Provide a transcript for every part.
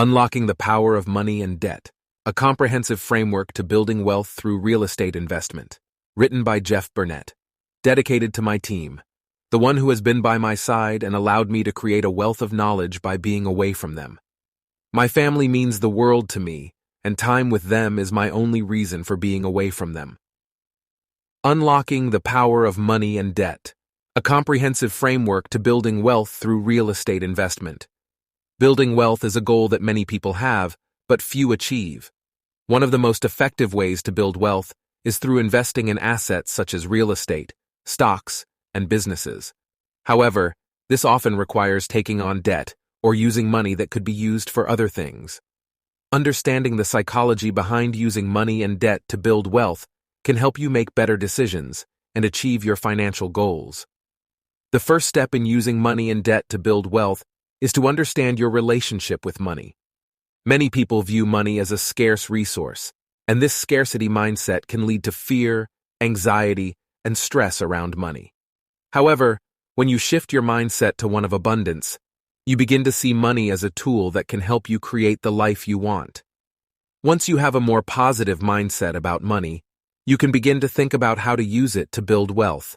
Unlocking the Power of Money and Debt, a comprehensive framework to building wealth through real estate investment. Written by Jeff Burnett. Dedicated to my team, the one who has been by my side and allowed me to create a wealth of knowledge by being away from them. My family means the world to me, and time with them is my only reason for being away from them. Unlocking the Power of Money and Debt, a comprehensive framework to building wealth through real estate investment. Building wealth is a goal that many people have, but few achieve. One of the most effective ways to build wealth is through investing in assets such as real estate, stocks, and businesses. However, this often requires taking on debt or using money that could be used for other things. Understanding the psychology behind using money and debt to build wealth can help you make better decisions and achieve your financial goals. The first step in using money and debt to build wealth is to understand your relationship with money. Many people view money as a scarce resource, and this scarcity mindset can lead to fear, anxiety, and stress around money. However, when you shift your mindset to one of abundance, you begin to see money as a tool that can help you create the life you want. Once you have a more positive mindset about money, you can begin to think about how to use it to build wealth.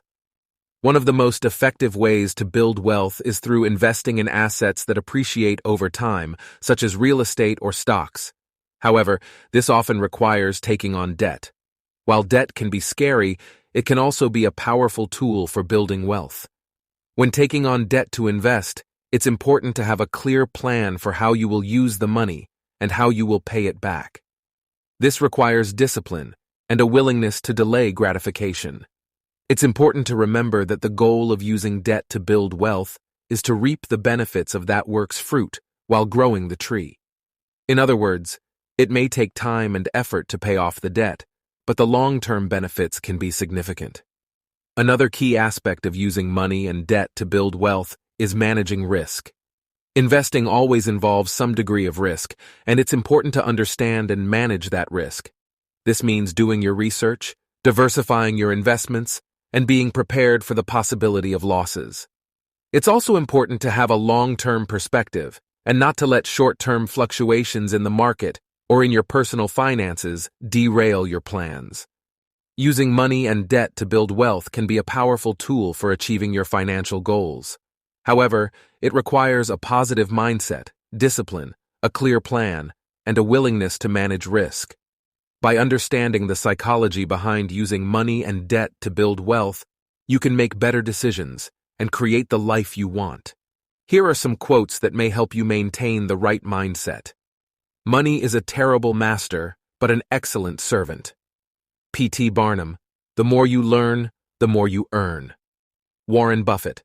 One of the most effective ways to build wealth is through investing in assets that appreciate over time, such as real estate or stocks. However, this often requires taking on debt. While debt can be scary, it can also be a powerful tool for building wealth. When taking on debt to invest, it's important to have a clear plan for how you will use the money and how you will pay it back. This requires discipline and a willingness to delay gratification. It's important to remember that the goal of using debt to build wealth is to reap the benefits of that work's fruit while growing the tree. In other words, it may take time and effort to pay off the debt, but the long-term benefits can be significant. Another key aspect of using money and debt to build wealth is managing risk. Investing always involves some degree of risk, and it's important to understand and manage that risk. This means doing your research, diversifying your investments, and being prepared for the possibility of losses. It's also important to have a long-term perspective and not to let short-term fluctuations in the market or in your personal finances derail your plans. Using money and debt to build wealth can be a powerful tool for achieving your financial goals. However, it requires a positive mindset, discipline, a clear plan, and a willingness to manage risk. By understanding the psychology behind using money and debt to build wealth, you can make better decisions and create the life you want. Here are some quotes that may help you maintain the right mindset. Money is a terrible master, but an excellent servant. P.T. Barnum, the more you learn, the more you earn. Warren Buffett,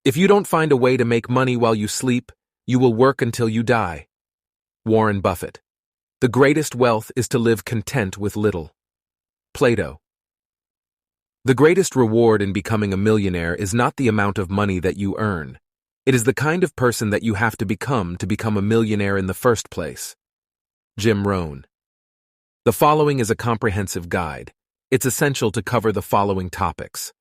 if you don't find a way to make money while you sleep, you will work until you die. Warren Buffett, the greatest wealth is to live content with little. Plato, the greatest reward in becoming a millionaire is not the amount of money that you earn. It is the kind of person that you have to become a millionaire in the first place. Jim Rohn, the following is a comprehensive guide. It's essential to cover the following topics.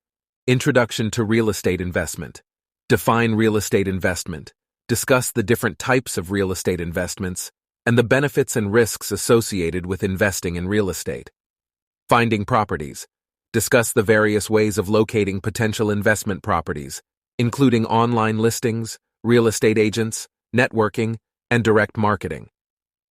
Introduction to real estate investment. Define real estate investment. Discuss the different types of real estate investments and the benefits and risks associated with investing in real estate. Finding properties. Discuss the various ways of locating potential investment properties, including online listings, real estate agents, networking, and direct marketing.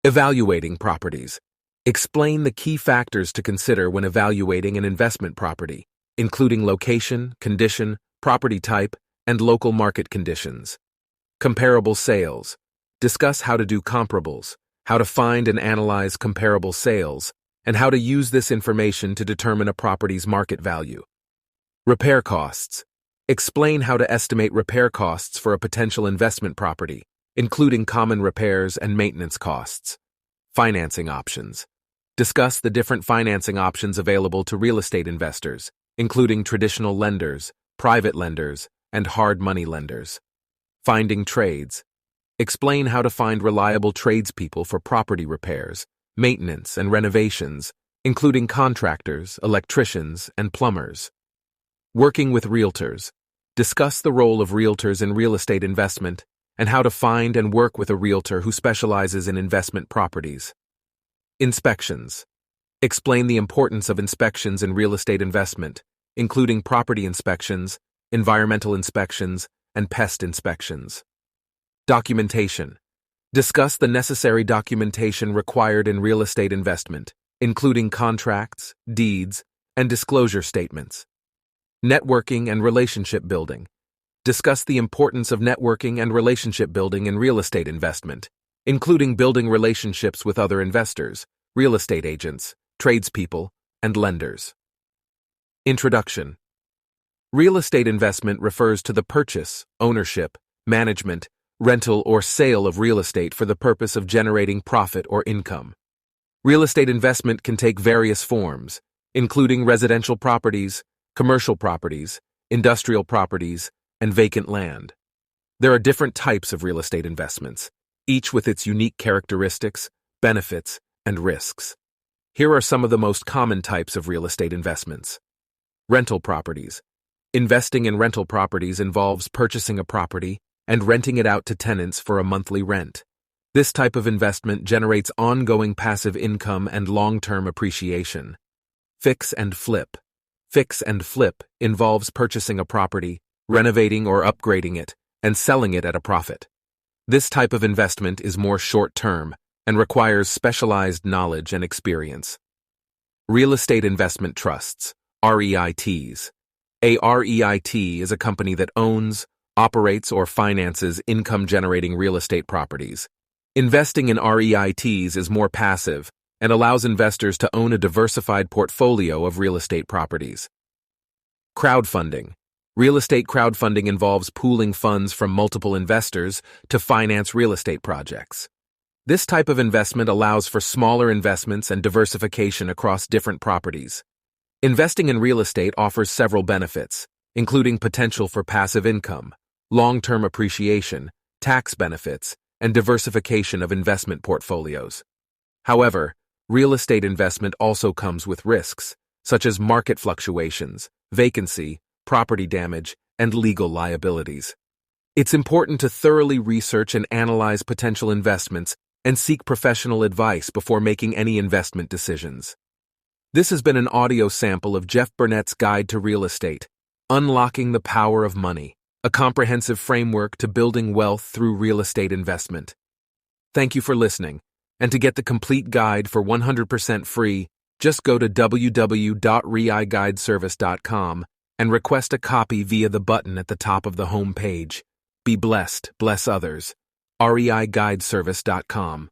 Evaluating properties. Explain the key factors to consider when evaluating an investment property, including location, condition, property type, and local market conditions. Comparable sales. Discuss how to do comparables, how to find and analyze comparable sales, and how to use this information to determine a property's market value. Repair costs. Explain how to estimate repair costs for a potential investment property, including common repairs and maintenance costs. Financing options. Discuss the different financing options available to real estate investors, including traditional lenders, private lenders, and hard money lenders. Finding trades. Explain how to find reliable tradespeople for property repairs, maintenance, and renovations, including contractors, electricians, and plumbers. Working with realtors. Discuss the role of realtors in real estate investment and how to find and work with a realtor who specializes in investment properties. Inspections. Explain the importance of inspections in real estate investment, including property inspections, environmental inspections, and pest inspections. Documentation. Discuss the necessary documentation required in real estate investment, including contracts, deeds, and disclosure statements. Networking and relationship building. Discuss the importance of networking and relationship building in real estate investment, including building relationships with other investors, real estate agents, tradespeople, and lenders. Introduction. Real estate investment refers to the purchase, ownership, management, rental, or sale of real estate for the purpose of generating profit or income. Real estate investment can take various forms, including residential properties, commercial properties, industrial properties, and vacant land. There are different types of real estate investments, each with its unique characteristics, benefits, and risks. Here are some of the most common types of real estate investments. Rental properties. Investing in rental properties involves purchasing a property and renting it out to tenants for a monthly rent. This type of investment generates ongoing passive income and long-term appreciation. Fix and flip. Fix and flip involves purchasing a property, renovating or upgrading it, and selling it at a profit. This type of investment is more short-term and requires specialized knowledge and experience. Real estate investment trusts, REITs. A REIT is a company that owns, operates, or finances income-generating real estate properties. Investing in REITs is more passive and allows investors to own a diversified portfolio of real estate properties. Crowdfunding. Real estate crowdfunding involves pooling funds from multiple investors to finance real estate projects. This type of investment allows for smaller investments and diversification across different properties. Investing in real estate offers several benefits, including potential for passive income, long-term appreciation, tax benefits, and diversification of investment portfolios. However, real estate investment also comes with risks, such as market fluctuations, vacancy, property damage, and legal liabilities. It's important to thoroughly research and analyze potential investments and seek professional advice before making any investment decisions. This has been an audio sample of Jeff Burnett's Guide to Real Estate, Unlocking the Power of Money, a comprehensive framework to building wealth through real estate investment. Thank you for listening, and to get the complete guide for 100% free, just go to www.R.E.I.guideservice.com and request a copy via the button at the top of the home page. Be blessed, bless others. R.E.I.guideservice.com